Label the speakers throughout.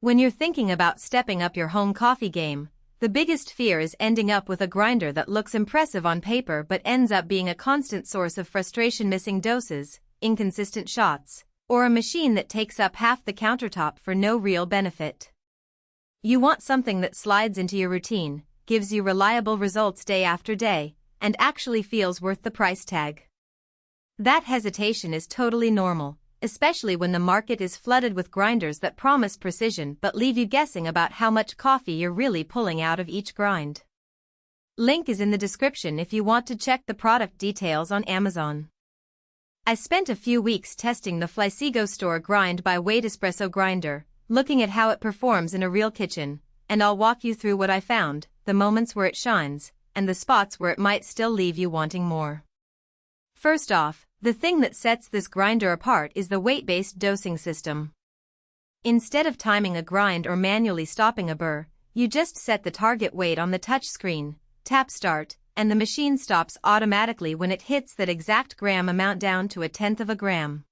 Speaker 1: When you're thinking about stepping up your home coffee game, the biggest fear is ending up with a grinder that looks impressive on paper but ends up being a constant source of frustration, missing doses, inconsistent shots, or a machine that takes up half the countertop for no real benefit. You want something that slides into your routine, gives you reliable results day after day, and actually feels worth the price tag. That hesitation is totally normal, especially when the market is flooded with grinders that promise precision but leave you guessing about how much coffee you're really pulling out of each grind. Link is in the description if you want to check the product details on Amazon. I spent a few weeks testing the Flysigo Store Grind by Weight Espresso grinder, looking at how it performs in a real kitchen, and I'll walk you through what I found, the moments where it shines, and the spots where it might still leave you wanting more. First off, the thing that sets this grinder apart is the weight-based dosing system. Instead of timing a grind or manually stopping a burr, you just set the target weight on the touch screen, tap start, and the machine stops automatically when it hits that exact gram amount down to 1/10 of a gram.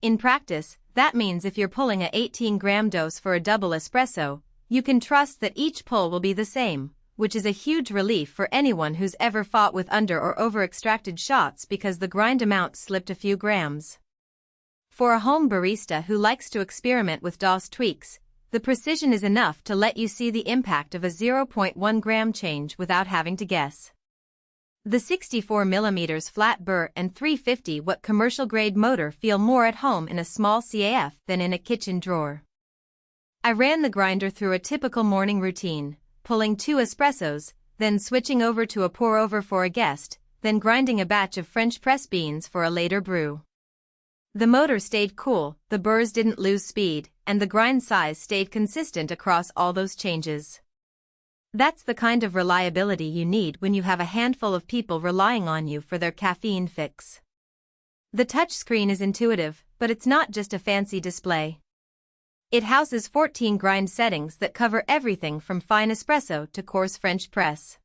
Speaker 1: In practice, that means if you're pulling a 18-gram dose for a double espresso, you can trust that each pull will be the same, which is a huge relief for anyone who's ever fought with under or over-extracted shots because the grind amount slipped a few grams. For a home barista who likes to experiment with DOS tweaks, the precision is enough to let you see the impact of a 0.1 gram change without having to guess. The 64mm flat Burr and 350-watt commercial-grade motor feel more at home in a small CAF than in a kitchen drawer. I ran the grinder through a typical morning routine, pulling 2 espressos, then switching over to a pour-over for a guest, then grinding a batch of French press beans for a later brew. The motor stayed cool, the burrs didn't lose speed, and the grind size stayed consistent across all those changes. That's the kind of reliability you need when you have a handful of people relying on you for their caffeine fix. The touchscreen is intuitive, but it's not just a fancy display. It houses 14 grind settings that cover everything from fine espresso to coarse French press.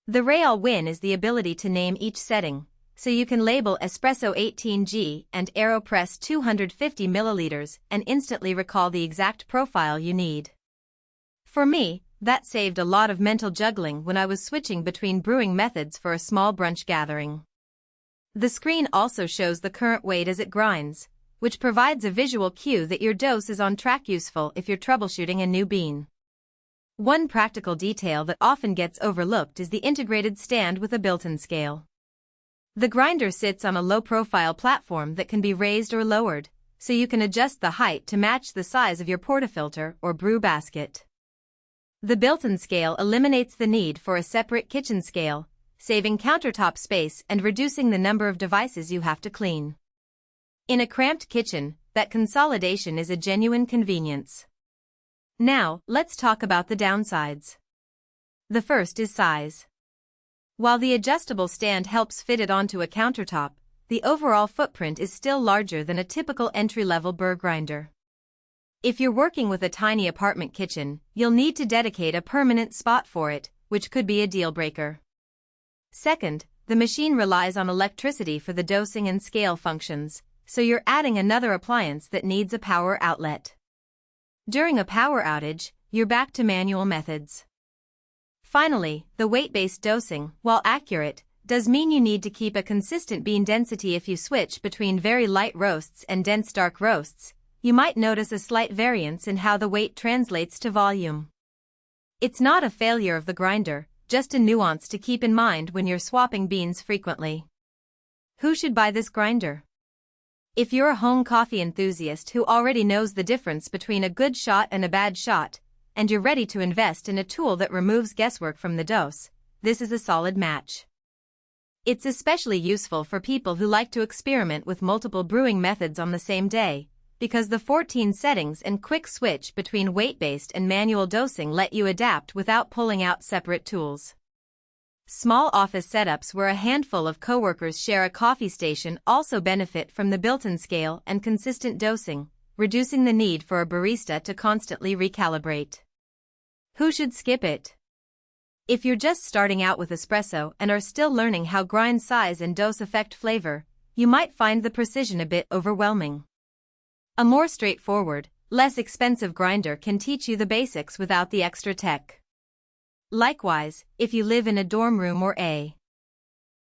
Speaker 1: The real win is the ability to name each setting, so you can label Espresso 18G and AeroPress 250 milliliters and instantly recall the exact profile you need. For me, that saved a lot of mental juggling when I was switching between brewing methods for a small brunch gathering. The screen also shows the current weight as it grinds, which provides a visual cue that your dose is on track, useful if you're troubleshooting a new bean. One practical detail that often gets overlooked is the integrated stand with a built-in scale. The grinder sits on a low-profile platform that can be raised or lowered, so you can adjust the height to match the size of your portafilter or brew basket. The built-in scale eliminates the need for a separate kitchen scale, saving countertop space and reducing the number of devices you have to clean. In a cramped kitchen, that consolidation is a genuine convenience. Now, let's talk about the downsides. The first is size. While the adjustable stand helps fit it onto a countertop, the overall footprint is still larger than a typical entry-level burr grinder. If you're working with a tiny apartment kitchen, you'll need to dedicate a permanent spot for it, which could be a deal-breaker. Second, the machine relies on electricity for the dosing and scale functions, so you're adding another appliance that needs a power outlet. During a power outage, you're back to manual methods. Finally, the weight-based dosing, while accurate, does mean you need to keep a consistent bean density. If you switch between very light roasts and dense dark roasts, you might notice a slight variance in how the weight translates to volume. It's not a failure of the grinder, just a nuance to keep in mind when you're swapping beans frequently. Who should buy this grinder? If you're a home coffee enthusiast who already knows the difference between a good shot and a bad shot, and you're ready to invest in a tool that removes guesswork from the dose, this is a solid match. It's especially useful for people who like to experiment with multiple brewing methods on the same day, because the 14 settings and quick switch between weight-based and manual dosing let you adapt without pulling out separate tools. Small office setups where a handful of coworkers share a coffee station also benefit from the built-in scale and consistent dosing, reducing the need for a barista to constantly recalibrate. Who should skip it? If you're just starting out with espresso and are still learning how grind size and dose affect flavor, you might find the precision a bit overwhelming. A more straightforward, less expensive grinder can teach you the basics without the extra tech. Likewise, if you live in a dorm room or a